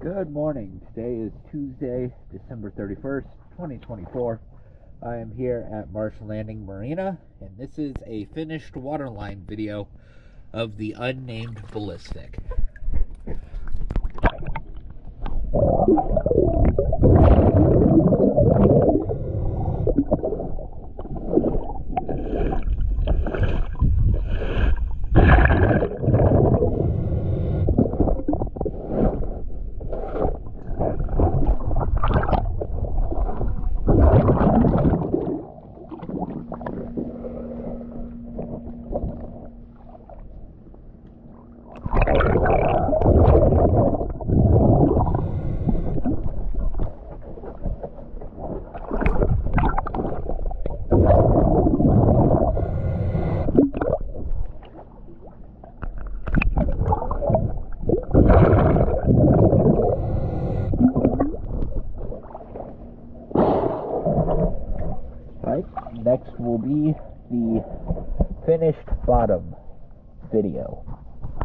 Good morning. Today is Tuesday, December 31st, 2024. I am here at Marsh Landing Marina, and this is a finished waterline video of the unnamed Billistic. Next will be the finished bottom video.